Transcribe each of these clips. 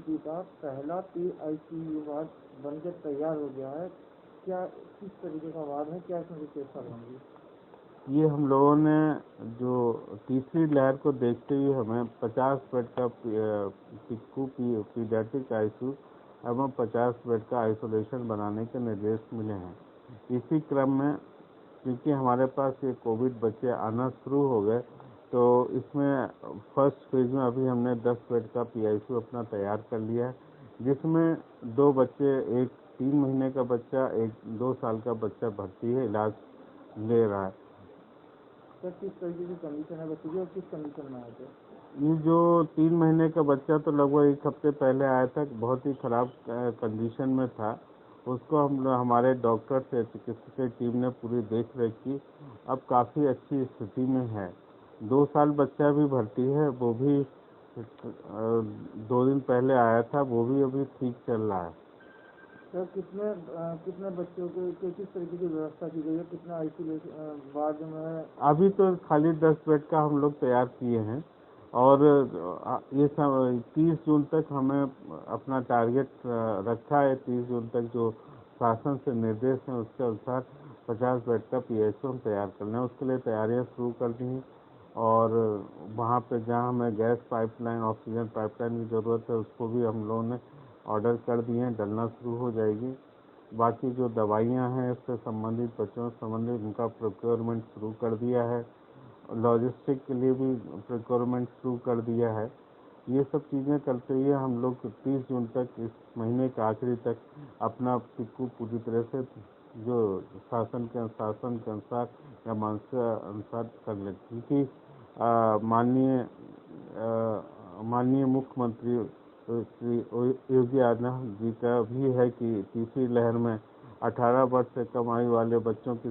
UP का पहला PICU ward बनकर तैयार हो गया है। क्या किस तरीके का वार्ड है, क्या इसमें विशेषता होंगी? ये हम लोगों ने जो तीसरी लहर को देखते हुए हमें 50 बेड का पिक्कू पीडियाट्रिक ICU एवं 50 बेड का आइसोलेशन बनाने के निर्देश मिले हैं। इसी क्रम में क्योंकि हमारे पास ये कोविड बच्चे आना शुरू हो गए, तो इसमें फर्स्ट फेज में अभी हमने 10 बेड का PICU अपना तैयार कर लिया है, जिसमें 2 बच्चे, एक 3 महीने का बच्चा, एक 2 साल का बच्चा भर्ती है, इलाज ले रहा है। सर किस तरीके की कंडीशन है बच्चे की और किस कंडीशन में आए थे? ये जो 3 महीने का बच्चा तो लगभग 1 हफ्ते पहले आया था, बहुत ही खराब कंडीशन में था। उसको हमारे डॉक्टर से चिकित्सकीय टीम ने पूरी देख रेख की, अब काफ़ी अच्छी स्थिति में है। 2 साल बच्चा भी भर्ती है, वो भी 2 दिन पहले आया था, वो भी अभी ठीक चल रहा है। सर कितने बच्चों के किस तरीके की व्यवस्था की गई है, कितना आइसोलेशन वार्ड में है? अभी तो खाली 10 बेड का हम लोग तैयार किए हैं और ये 30 जून तक हमें अपना टारगेट रखा है। 30 जून तक जो शासन से निर्देश हैं उसके अनुसार 50 बेड का PICU हम तैयार करना है। उसके लिए तैयारियां शुरू कर दी हैं और वहाँ पे जहाँ हमें गैस पाइपलाइन, ऑक्सीजन पाइपलाइन की ज़रूरत है, उसको भी हम लोगों ने ऑर्डर कर दिए हैं, डलना शुरू हो जाएगी। बाकी जो दवाइयाँ हैं इससे संबंधित, बच्चों से संबंधित, उनका प्रोक्योरमेंट शुरू कर दिया है। लॉजिस्टिक के लिए भी प्रोक्योरमेंट शुरू कर दिया है। ये सब चीज़ें करते हुए हम लोग 30 जून तक, इस महीने के आखिरी तक अपना पिक्कू पूरी तरह से जो शासन के अनुसार या मानसिक अनुसार कर लें, क्योंकि माननीय मुख्यमंत्री श्री योगी आदित्यनाथ जी का भी है कि तीसरी लहर में 18 वर्ष से कम आयु वाले बच्चों की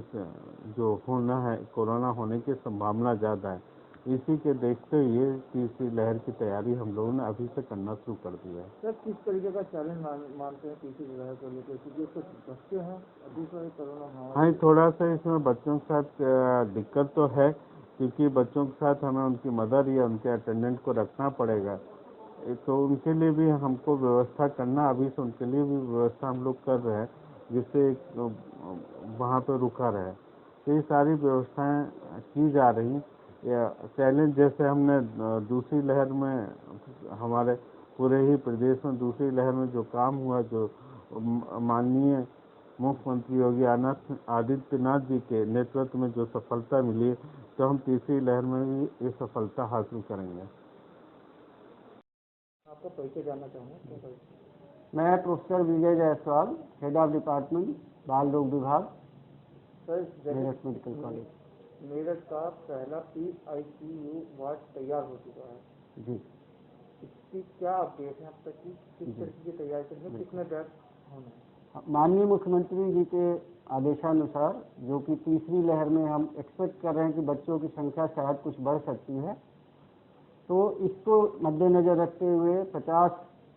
जो होना है, कोरोना होने की संभावना ज़्यादा है। इसी के देखते हुए तीसरी लहर की तैयारी हम लोगों ने अभी से करना शुरू कर दिया है। सर किस तरीके का चैलेंज मानते हैं तीसरी लहर को लेकर, क्योंकि कुछ बच्चे हैं, दूसरा कोरोना महामारी? हाँ, थोड़ा सा इसमें बच्चों के साथ दिक्कत तो है, क्योंकि बच्चों के साथ हमें उनकी मदर या उनके अटेंडेंट को रखना पड़ेगा, तो उनके लिए भी हमको व्यवस्था करना, अभी से उनके लिए भी व्यवस्था हम लोग कर रहे हैं, जिससे वहाँ पे रुका रहे। तो ये सारी व्यवस्थाएं की जा रही। चैलेंज जैसे हमने दूसरी लहर में, हमारे पूरे ही प्रदेश में दूसरी लहर में जो काम हुआ, जो माननीय मुख्यमंत्री योगी आदित्यनाथ जी के नेतृत्व में जो सफलता मिली, तो हम तीसरी लहर में भी ये सफलता हासिल करेंगे। आपका परिचय जानना चाहूँगा। मैं professor Vijay Jaiswal, head of department बाल रोग विभाग, मेरठ मेडिकल कॉलेज। मेरठ का पहला PICU वार्ड तैयार हो चुका है जी। इसकी क्या अपडेट है अब तक की, किस तरीके की तैयारी चल रही है, कितने बेड होंगे? माननीय मुख्यमंत्री जी के आदेशानुसार, जो कि तीसरी लहर में हम एक्सपेक्ट कर रहे हैं कि बच्चों की संख्या शायद कुछ बढ़ सकती है, तो इसको मद्देनजर रखते हुए 50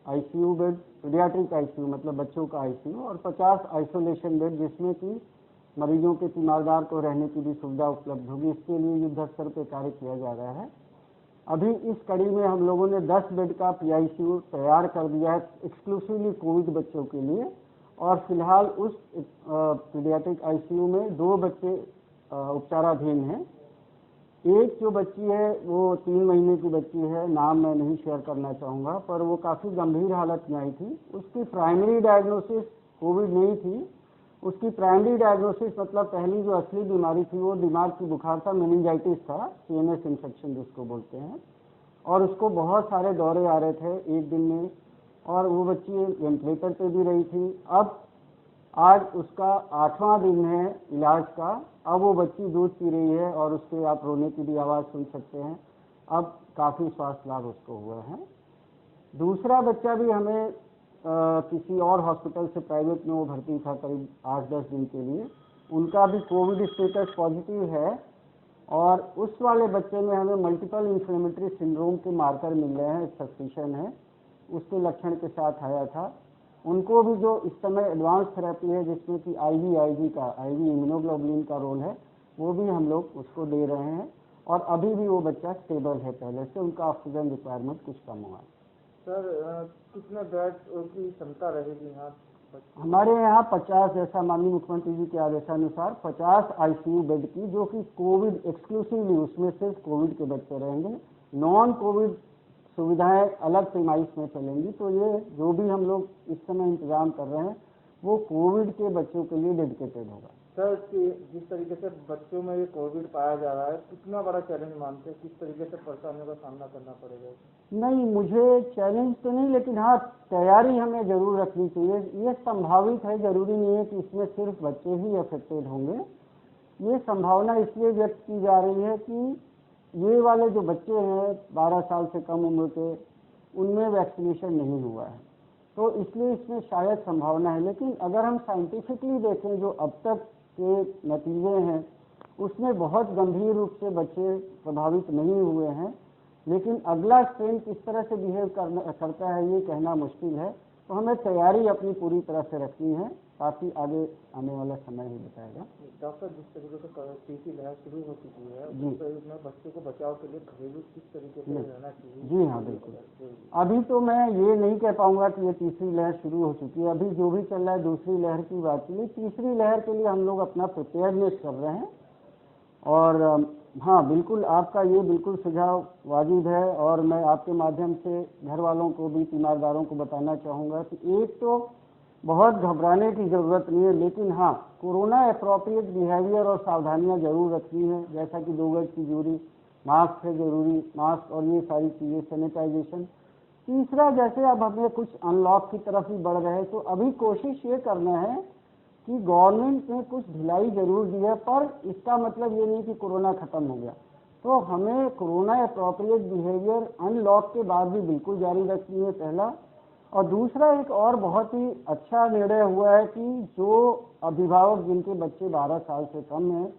ICU बेड, पीडियाट्रिक ICU मतलब बच्चों का ICU, और 50 आइसोलेशन बेड, जिसमें कि मरीजों के तीमारदार को रहने की भी सुविधा उपलब्ध होगी। इसके लिए युद्ध स्तर पर कार्य किया जा रहा है। अभी इस कड़ी में हम लोगों ने 10 बेड का PICU तैयार कर दिया है एक्सक्लूसिवली कोविड बच्चों के लिए, और फिलहाल उस पीडियाट्रिक ICU में 2 बच्चे उपचाराधीन हैं। एक जो बच्ची है वो 3 महीने की बच्ची है, नाम मैं नहीं शेयर करना चाहूँगा, पर वो काफ़ी गंभीर हालत में आई थी। उसकी प्राइमरी डायग्नोसिस कोविड नहीं थी। उसकी प्राइमरी डायग्नोसिस मतलब पहली जो असली बीमारी थी वो दिमाग की बुखार था, मेनिंजाइटिस था, CNS इन्फेक्शन जिसको बोलते हैं, और उसको बहुत सारे दौरे आ रहे थे एक दिन में, और वो बच्ची वेंटिलेटर पे भी रही थी। अब आज उसका 8वां दिन है इलाज का। अब वो बच्ची दूध पी रही है और उसके आप रोने की भी आवाज़ सुन सकते हैं। अब काफ़ी स्वास्थ्य लाभ उसको हुए हैं। दूसरा बच्चा भी हमें किसी और हॉस्पिटल से प्राइवेट में वो भर्ती था करीब 8-10 दिन के लिए, उनका भी कोविड स्टेटस पॉजिटिव है, और उस वाले बच्चे में हमें मल्टीपल इन्फ्लेमेटरी सिंड्रोम के मार्कर मिल रहे हैं, सस्पिशन है, उसके लक्षण के साथ आया था। उनको भी जो इस समय एडवांस थेरेपी है, जिसमें कि IV इम्यूनोग्लोबुलिन का रोल है, वो भी हम लोग उसको दे रहे हैं, और अभी भी वो बच्चा स्टेबल है, पहले से उनका ऑक्सीजन रिक्वायरमेंट कुछ कम हुआ है। सर कितने बेड की क्षमता रहेगी यहाँ? हमारे यहाँ 50, जैसा माननीय मुख्यमंत्री जी के आदेशानुसार 50 आईसीयू बेड की, जो कि कोविड एक्सक्लूसिवली, उसमें सिर्फ कोविड के बच्चे रहेंगे, नॉन कोविड सुविधाएं अलग प्रीमाइस में चलेंगी। तो ये जो भी हम लोग इस समय इंतजाम कर रहे हैं वो कोविड के बच्चों के लिए डेडिकेटेड होगा। सर जिस तरीके से बच्चों में ये कोविड पाया जा रहा है, कितना बड़ा चैलेंज मानते हैं? किस तरीके से परेशानियों का सामना करना पड़ेगा? नहीं, मुझे चैलेंज तो नहीं, लेकिन हाँ तैयारी हमें जरूर रखनी चाहिए। ये संभावित है, जरूरी नहीं है कि इसमें सिर्फ बच्चे ही अफेक्टेड होंगे। ये संभावना इसलिए व्यक्त की जा रही है कि ये वाले जो बच्चे हैं 12 साल से कम उम्र के, उनमें वैक्सीनेशन नहीं हुआ है, तो इसलिए इसमें शायद संभावना है। लेकिन अगर हम साइंटिफिकली देखें जो अब तक के नतीजे हैं, उसमें बहुत गंभीर रूप से बच्चे प्रभावित नहीं हुए हैं। लेकिन अगला स्ट्रेन किस तरह से बिहेव करता है ये कहना मुश्किल है। तो हमें तैयारी अपनी पूरी तरह से रखनी है, ताकि आगे आने वाला समय ही बताएगा। डॉक्टर, जिस तरीके से तीसरी लहर शुरू हो चुकी है, जी, उसमें बच्चों को बचाव के लिए घरेलू किस तरीके से रहना चाहिए? जी हाँ, बिल्कुल। अभी तो मैं ये नहीं कह पाऊंगा कि ये तीसरी लहर शुरू हो चुकी है। अभी जो भी चल रहा है दूसरी लहर की बात के लिए, तीसरी लहर के लिए हम लोग अपना प्रिपेयरनेस कर रहे हैं। और हाँ बिल्कुल, आपका ये बिल्कुल सुझाव वाजिब है, और मैं आपके माध्यम से घर वालों को भी, तीमारदारों को बताना चाहूँगा कि एक तो बहुत घबराने की ज़रूरत नहीं है, लेकिन हाँ कोरोना अप्रोप्रिएट बिहेवियर और सावधानियाँ जरूर रखनी है, जैसा कि 2 गज की दूरी, मास्क है जरूरी, मास्क और ये सारी चीज़ें, सैनिटाइजेशन। तीसरा, जैसे अब हमें कुछ अनलॉक की तरफ ही बढ़ रहे हैं, तो अभी कोशिश ये करना है कि गवर्नमेंट ने कुछ ढिलाई जरूर दी है, पर इसका मतलब ये नहीं कि कोरोना खत्म हो गया। तो हमें कोरोना अप्रोप्रिएट बिहेवियर अनलॉक के बाद भी बिल्कुल जारी रखनी है, पहला। और दूसरा, एक और बहुत ही अच्छा निर्णय हुआ है कि जो अभिभावक जिनके बच्चे 12 साल से कम हैं,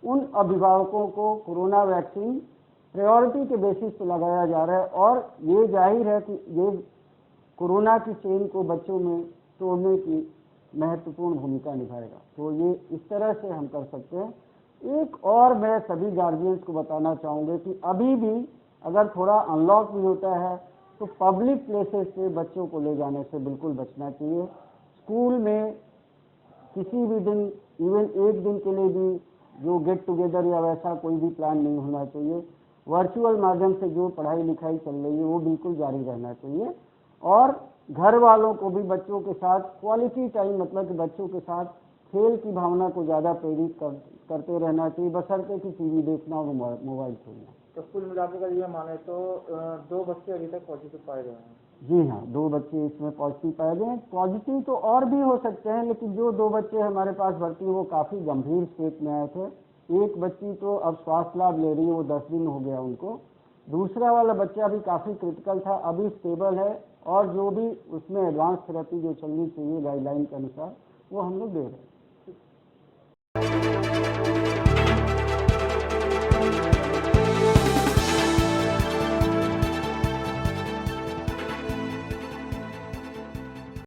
उन अभिभावकों को कोरोना वैक्सीन प्रायोरिटी के बेसिस पे लगाया जा रहा है। और ये जाहिर है कि ये कोरोना की चेन को बच्चों में तोड़ने की महत्वपूर्ण भूमिका निभाएगा। तो ये इस तरह से हम कर सकते हैं। एक और मैं सभी गार्जियंस को बताना चाहूँगा कि अभी भी अगर थोड़ा अनलॉक भी होता है तो पब्लिक प्लेसेस पे बच्चों को ले जाने से बिल्कुल बचना चाहिए। स्कूल में किसी भी दिन, इवन एक दिन के लिए भी जो गेट टुगेदर या वैसा कोई भी प्लान नहीं होना चाहिए। वर्चुअल माध्यम से जो पढ़ाई लिखाई चल रही है वो बिल्कुल जारी रहना चाहिए। और घर वालों को भी बच्चों के साथ क्वालिटी टाइम, मतलब कि बच्चों के साथ खेल की भावना को ज़्यादा प्रेरित करते रहना चाहिए, बशर्ते कि टीवी देखना और मोबाइल छोड़ना। तो कुल मिलाकर अगर ये माने तो 2 बच्चे अभी तक पॉजिटिव पाए गए हैं? जी हाँ, 2 बच्चे इसमें पॉजिटिव पाए गए हैं। पॉजिटिव तो और भी हो सकते हैं, लेकिन जो 2 बच्चे हमारे पास भर्ती वो काफ़ी गंभीर स्टेट में आए थे। एक बच्ची तो अब श्वास लाभ ले रही है, वो 10 दिन हो गया उनको। दूसरा वाला बच्चा भी काफ़ी क्रिटिकल था, अभी स्टेबल है। और जो भी उसमें एडवांस थेरेपी जो चलनी चाहिए गाइडलाइन के अनुसार, वो हम लोग दे रहे हैं।